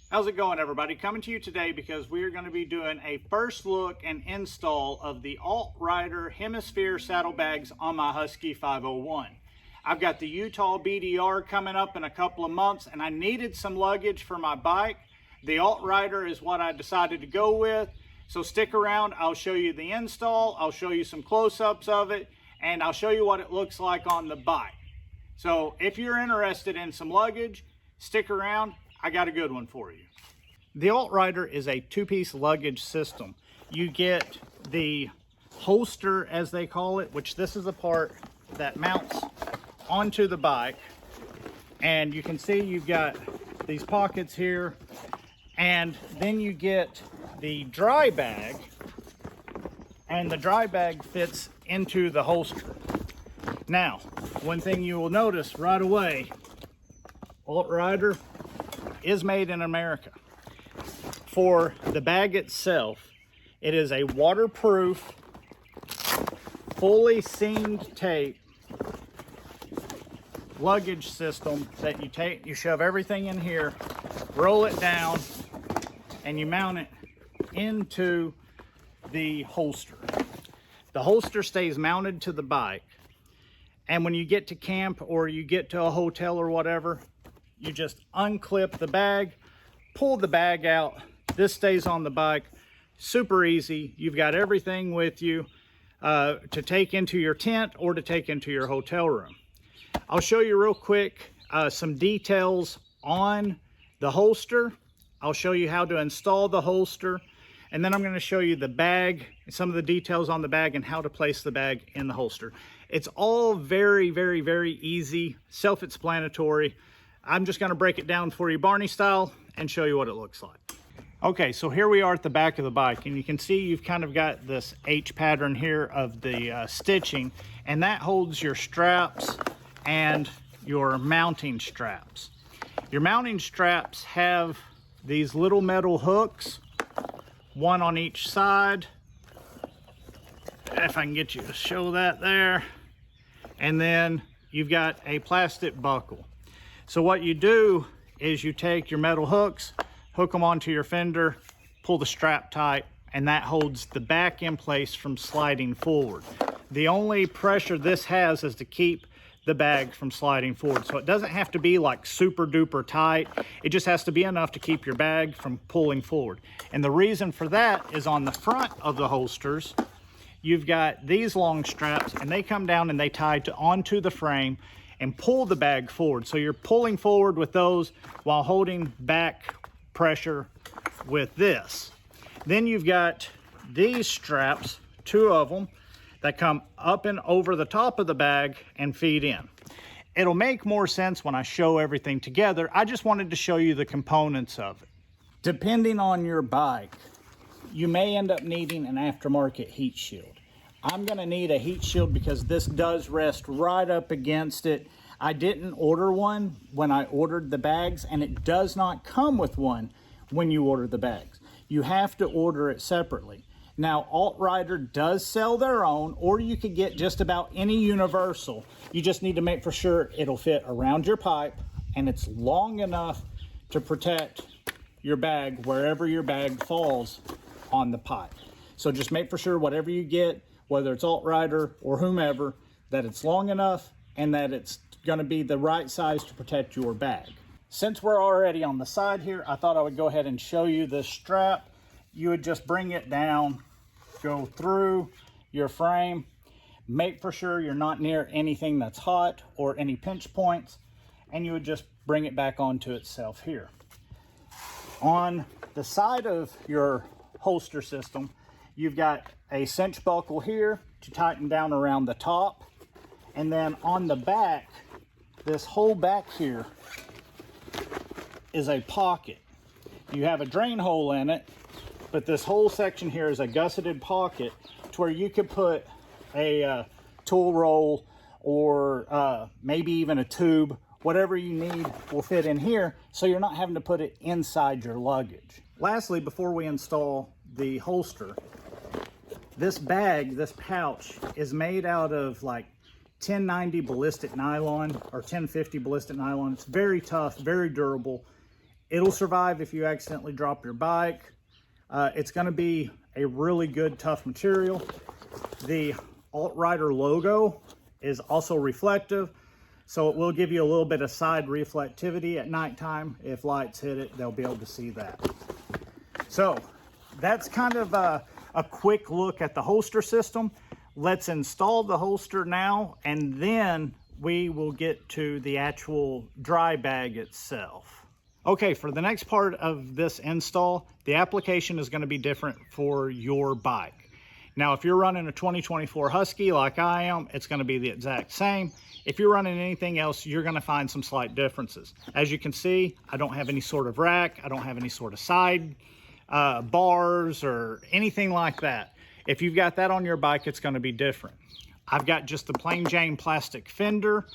How's it going, everybody? Coming to you today because we are going to be doing a first look and install of the AltRider Hemisphere Saddlebags on my Husky 501. I've got the Utah BDR coming up in a couple of months, and I needed some luggage for my bike. The AltRider is what I decided to go with, so stick around. I'll show you the install, I'll show you some close-ups of it, and I'll show you what it looks like on the bike. So if you're interested in some luggage, stick around. I got a good one for you. The AltRider is a two-piece luggage system. You get the holster, as they call it, which this is the part that mounts onto the bike. And you can see you've got these pockets here. And then you get the dry bag. And the dry bag fits into the holster. Now, one thing you will notice right away, AltRider is made in America. For the bag itself, it is a waterproof, fully seamed tape luggage system that you take, you shove everything in here, roll it down, and you mount it into the holster. The holster stays mounted to the bike, and when you get to camp or you get to a hotel or whatever, you just unclip the bag, pull the bag out. This stays on the bike. Super easy. You've got everything with you to take into your tent or to take into your hotel room. I'll show you real quick some details on the holster. I'll show you how to install the holster. And then I'm going to show you the bag, some of the details on the bag and how to place the bag in the holster. It's all very, very, very easy, self-explanatory. I'm just going to break it down for you Barney style and show you what it looks like. Okay, so here we are at the back of the bike, and you can see you've kind of got this H pattern here of the stitching, and that holds your straps and your mounting straps. Your mounting straps have these little metal hooks, one on each side. If I can get you to show that there. And then you've got a plastic buckle. So what you do is you take your metal hooks, hook them onto your fender, pull the strap tight, and that holds the back in place from sliding forward. The only pressure this has is to keep the bag from sliding forward. So it doesn't have to be like super duper tight. It just has to be enough to keep your bag from pulling forward. And the reason for that is on the front of the holsters, you've got these long straps, and they come down and they tie onto the frame and pull the bag forward. So you're pulling forward with those while holding back pressure with this. Then you've got these straps, two of them, that come up and over the top of the bag and feed in. It'll make more sense when I show everything together. I just wanted to show you the components of it. Depending on your bike, you may end up needing an aftermarket heat shield. I'm gonna need a heat shield because this does rest right up against it. I didn't order one when I ordered the bags, and it does not come with one when you order the bags. You have to order it separately. Now, AltRider does sell their own, or you could get just about any universal. You just need to make for sure it'll fit around your pipe and it's long enough to protect your bag wherever your bag falls on the pipe. So just make for sure whatever you get, whether it's AltRider or whomever, that it's long enough and that it's going to be the right size to protect your bag. Since we're already on the side here, I thought I would go ahead and show you this strap. You would just bring it down, go through your frame, make for sure you're not near anything that's hot or any pinch points, and you would just bring it back onto itself here. On the side of your holster system, you've got a cinch buckle here to tighten down around the top. And then on the back, this whole back here is a pocket. You have a drain hole in it, but this whole section here is a gusseted pocket to where you could put a tool roll or maybe even a tube. Whatever you need will fit in here, so you're not having to put it inside your luggage. Lastly, before we install the holster, this bag, this pouch, is made out of like 1090 ballistic nylon or 1050 ballistic nylon. It's very tough, very durable. It'll survive if you accidentally drop your bike. It's going to be a really good, tough material. The AltRider logo is also reflective, so it will give you a little bit of side reflectivity at nighttime. If lights hit it, they'll be able to see that. So that's kind of a quick look at the holster system. Let's install the holster now, and then we will get to the actual dry bag itself. Okay, for the next part of this install, the application is going to be different for your bike. Now, if you're running a 2024 Husky like I am, it's going to be the exact same. If you're running anything else, you're going to find some slight differences. As you can see, I don't have any sort of rack. I don't have any sort of side bars or anything like that. If you've got that on your bike, it's going to be different. I've got just the plain Jane plastic fender.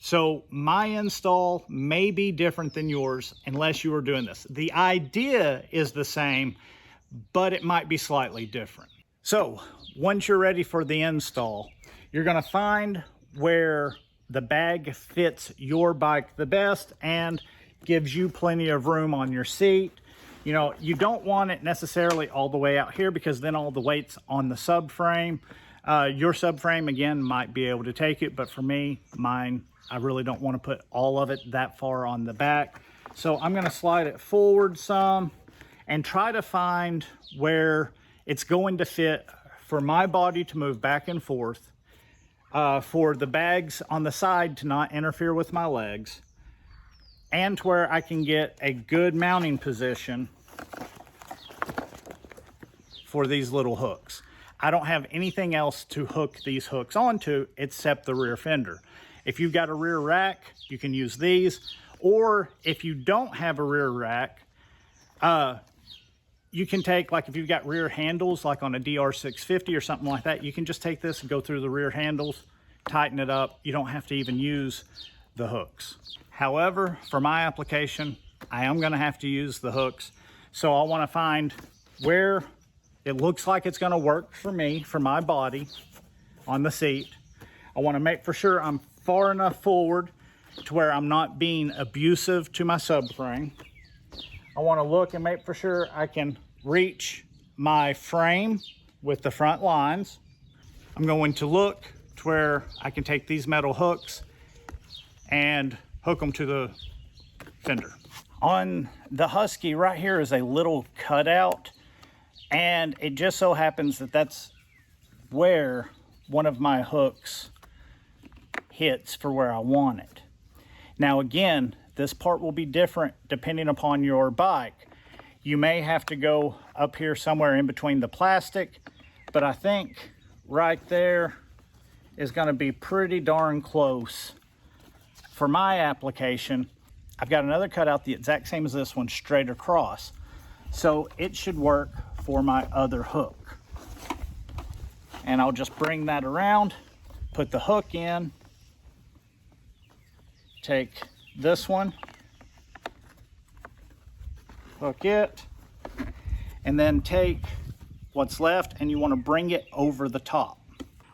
So my install may be different than yours unless you are doing this. The idea is the same, but it might be slightly different. So once you're ready for the install, you're going to find where the bag fits your bike the best and gives you plenty of room on your seat. You know, you don't want it necessarily all the way out here because then all the weight's on the subframe. Your subframe, again, might be able to take it, but for me, mine, I really don't want to put all of it that far on the back. So I'm going to slide it forward some and try to find where it's going to fit for my body to move back and forth, for the bags on the side to not interfere with my legs, and to where I can get a good mounting position for these little hooks. I don't have anything else to hook these hooks onto except the rear fender. If you've got a rear rack, you can use these, or if you don't have a rear rack, you can take, like if you've got rear handles, like on a DR650 or something like that, you can just take this and go through the rear handles, tighten it up. You don't have to even use the hooks. However, for my application, I am going to have to use the hooks. So I want to find where it looks like it's going to work for me, for my body on the seat. I want to make for sure I'm far enough forward to where I'm not being abusive to my subframe. I want to look and make for sure I can reach my frame with the front lines. I'm going to look to where I can take these metal hooks and hook them to the fender. On the Husky right here is a little cutout, and it just so happens that that's where one of my hooks hits for where I want it. Now again, this part will be different depending upon your bike. You may have to go up here somewhere in between the plastic, but I think right there is going to be pretty darn close for my application. I've got another cutout the exact same as this one straight across, so it should work for my other hook. And I'll just bring that around, put the hook in, take this one, hook it, and then take what's left and you want to bring it over the top.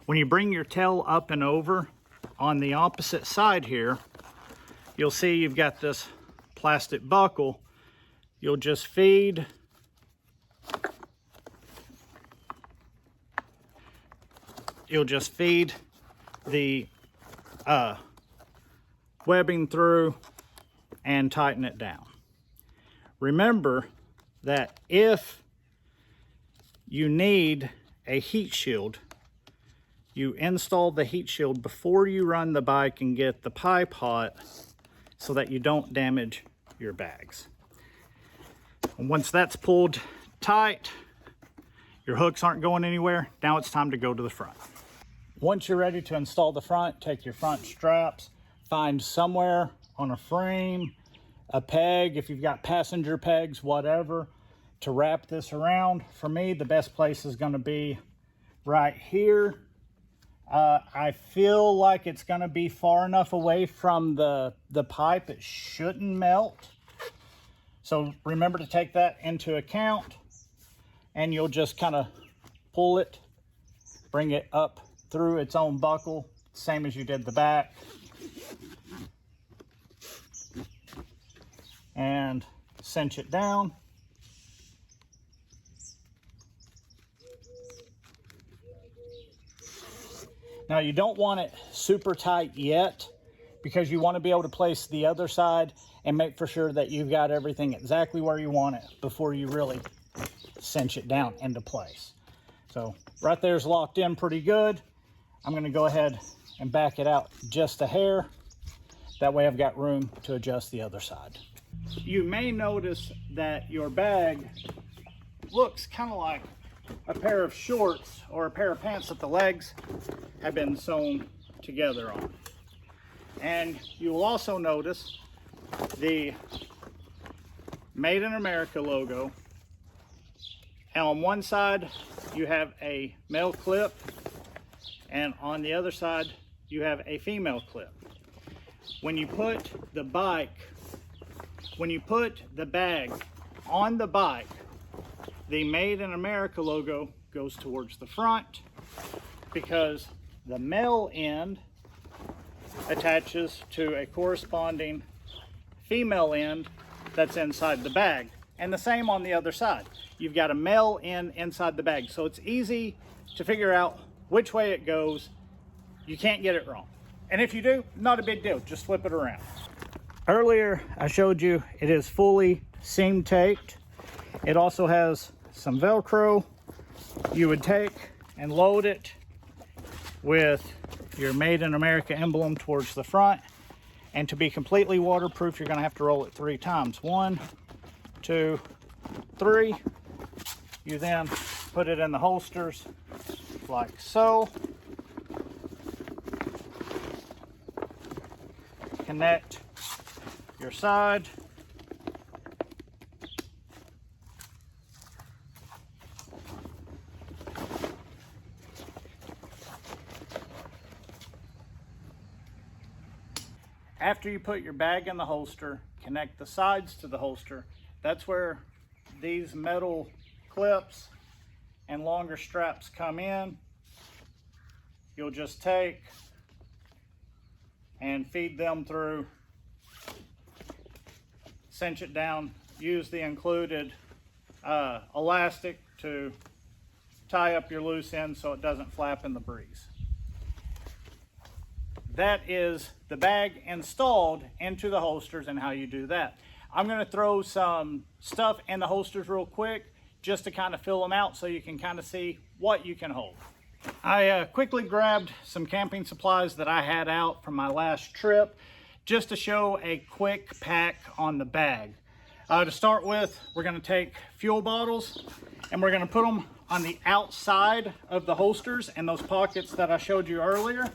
When you bring your tail up and over on the opposite side here, you'll see you've got this plastic buckle. You'll just feed the webbing through and tighten it down. Remember that if you need a heat shield, you install the heat shield before you run the bike and get the pipe hot so that you don't damage your bags. And once that's pulled tight, your hooks aren't going anywhere. Now it's time to go to the front. Once you're ready to install the front, take your front straps, find somewhere on a frame, a peg, if you've got passenger pegs, whatever, to wrap this around. For me, the best place is going to be right here. I feel like it's going to be far enough away from the pipe it shouldn't melt. So remember to take that into account, and you'll just kind of pull it, bring it up through its own buckle, same as you did the back. and cinch it down. Now you don't want it super tight yet because you want to be able to place the other side and make for sure that you've got everything exactly where you want it before you really cinch it down into place. So right there's locked in pretty good. I'm going to go ahead and back it out just a hair. That way I've got room to adjust the other side. You may notice that your bag looks kind of like a pair of shorts or a pair of pants that the legs have been sewn together on. And you will also notice the Made in America logo. And on one side you have a male clip, and on the other side you have a female clip. When you put the bag on the bike, the Made in America logo goes towards the front because the male end attaches to a corresponding female end that's inside the bag. And the same on the other side. You've got a male end inside the bag. So it's easy to figure out which way it goes. You can't get it wrong. And if you do, not a big deal, just flip it around. Earlier, I showed you it is fully seam taped. It also has some Velcro. You would take and load it with your Made in America emblem towards the front. And to be completely waterproof, you're gonna have to roll it 3 times. 1, 2, 3. You then put it in the holsters like so. Connect your side. After you put your bag in the holster, connect the sides to the holster. That's where these metal clips and longer straps come in. You'll just take and feed them through, cinch it down, use the included elastic to tie up your loose end so it doesn't flap in the breeze. That is the bag installed into the holsters and how you do that. I'm going to throw some stuff in the holsters real quick just to kind of fill them out so you can kind of see what you can hold. I quickly grabbed some camping supplies that I had out from my last trip just to show a quick pack on the bag. To start with, we're going to take fuel bottles and we're going to put them on the outside of the holsters and those pockets that I showed you earlier,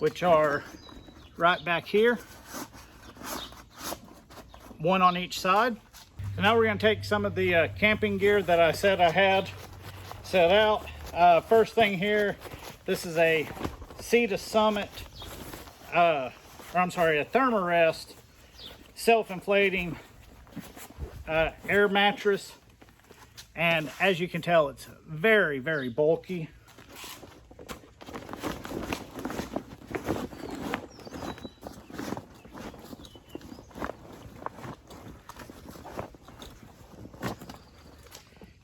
which are right back here, one on each side. So now we're going to take some of the camping gear that I said I had set out. First thing here, this is a Sea to Summit, a Thermarest self-inflating air mattress. And as you can tell, it's very, very bulky.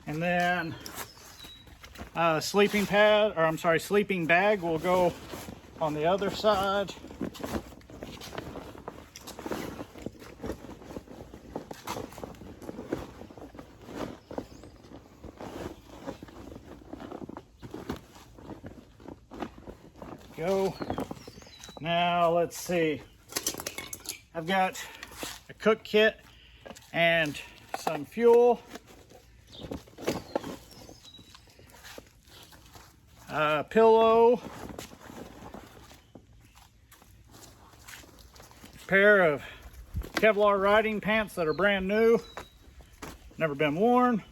And then sleeping bag will go on the other side. Go. Now let's see. I've got a cook kit and some fuel. Pillow, pair of Kevlar riding pants that are brand new, never been worn,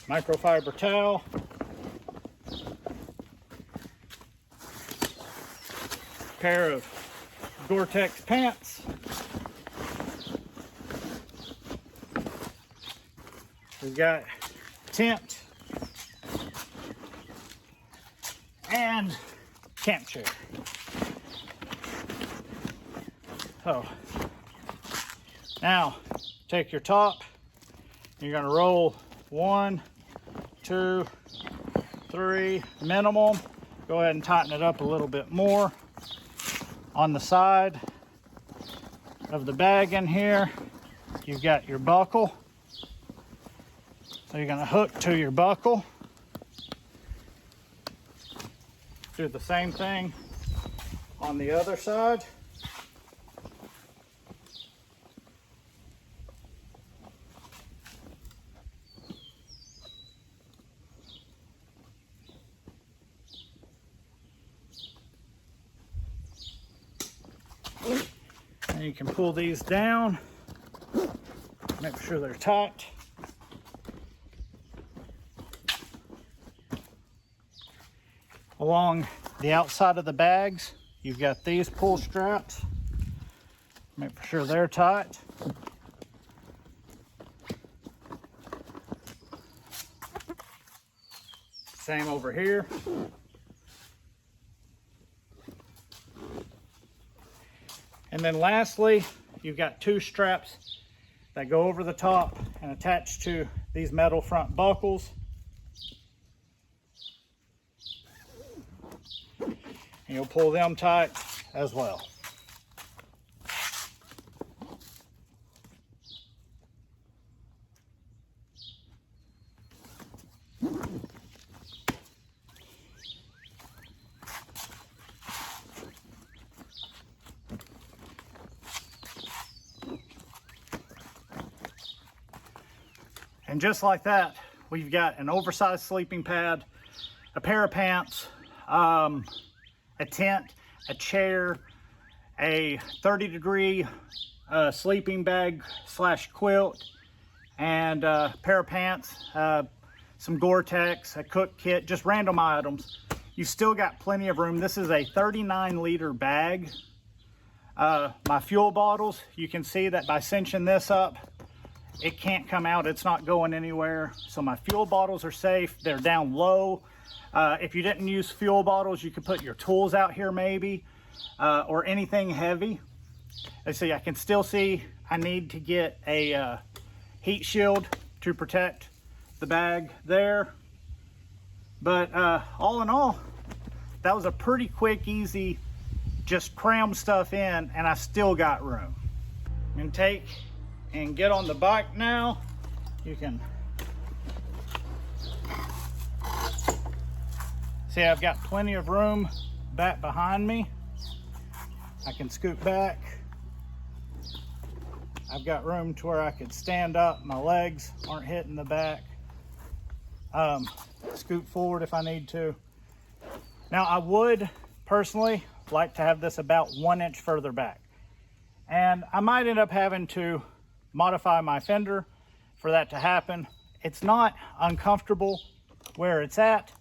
microfiber towel, pair of Gore-Tex pants, we've got tent, and camp chair. So now take your top, you're gonna roll 1, 2, 3 minimum. Go ahead and tighten it up a little bit more. On the side of the bag in here, you've got your buckle. So you're gonna hook to your buckle. Do the same thing on the other side. And you can pull these down, make sure they're tight. Along the outside of the bags, you've got these pull straps. Make sure they're tight. Same over here. And then lastly, you've got 2 straps that go over the top and attach to these metal front buckles. And you'll pull them tight as well. And just like that, we've got an oversized sleeping pad, a pair of pants, a tent, a chair, a 30-degree sleeping bag / quilt, and a pair of pants, some Gore-Tex, a cook kit, just random items. You've still got plenty of room. This is a 39-liter bag. My fuel bottles, you can see that by cinching this up, it can't come out, it's not going anywhere. So my fuel bottles are safe, they're down low. If you didn't use fuel bottles, you could put your tools out here maybe, or anything heavy. Let's see, I can still see I need to get a heat shield to protect the bag there. But all in all, that was a pretty quick, easy, just cram stuff in, and I still got room. I'm gonna take and get on the bike now. You can see I've got plenty of room back behind me. I can scoot back. I've got room to where I could stand up, my legs aren't hitting the back. Scoot forward if I need to. Now I would personally like to have this about 1 inch further back, and I might end up having to modify my fender for that to happen. It's not uncomfortable where it's at,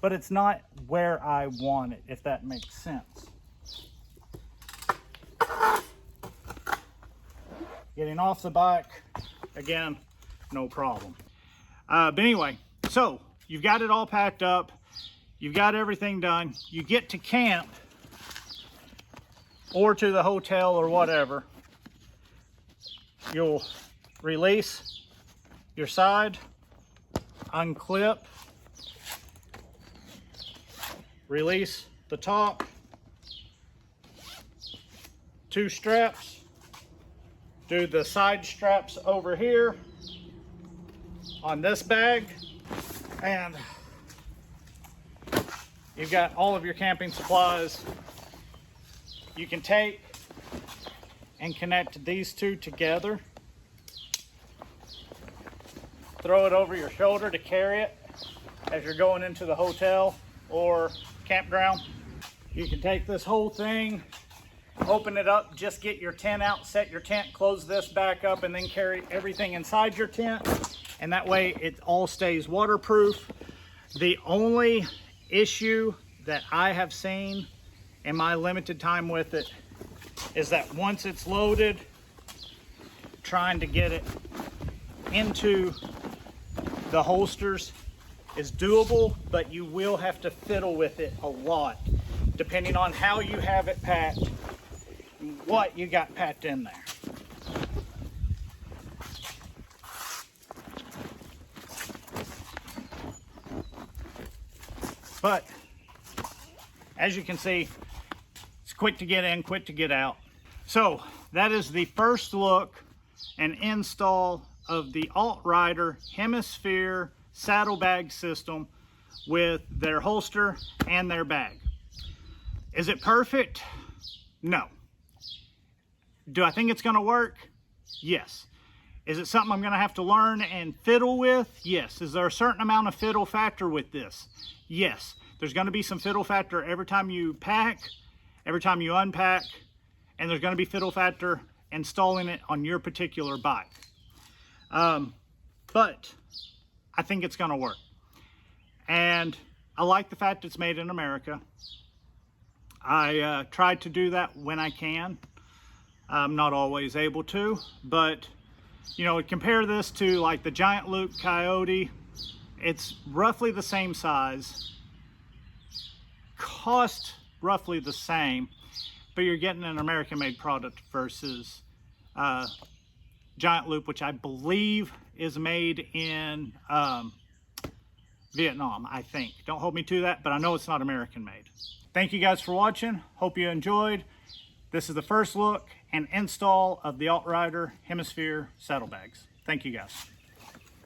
but it's not where I want it, if that makes sense. Getting off the bike, again, no problem. But anyway, so you've got it all packed up, you've got everything done, you get to camp or to the hotel or whatever. You'll release your side, unclip, release the top, 2 straps, do the side straps over here on this bag, and you've got all of your camping supplies. You can take and connect these 2 together. Throw it over your shoulder to carry it as you're going into the hotel or campground. You can take this whole thing, open it up, just get your tent out, set your tent, close this back up, and then carry everything inside your tent. And that way it all stays waterproof. The only issue that I have seen in my limited time with it is that once it's loaded, trying to get it into the holsters is doable, but you will have to fiddle with it a lot, depending on how you have it packed and what you got packed in there. But as you can see, it's quick to get in, quick to get out. So that is the first look and install of the AltRider Hemisphere Saddlebag system with their holster and their bag. Is it perfect? No. Do I think it's going to work? Yes. Is it something I'm going to have to learn and fiddle with? Yes. Is there a certain amount of fiddle factor with this? Yes. There's going to be some fiddle factor every time you pack, every time you unpack, and there's going to be fiddle factor installing it on your particular bike. But I think it's going to work. And I like the fact it's made in America. I try to do that when I can. I'm not always able to, but you know, compare this to like the Giant Loop Coyote. It's roughly the same size, cost roughly the same, but you're getting an American-made product versus Giant Loop, which I believe is made in Vietnam, I think. Don't hold me to that, but I know it's not American-made. Thank you guys for watching. Hope you enjoyed. This is the first look and install of the AltRider Hemisphere saddlebags. Thank you guys.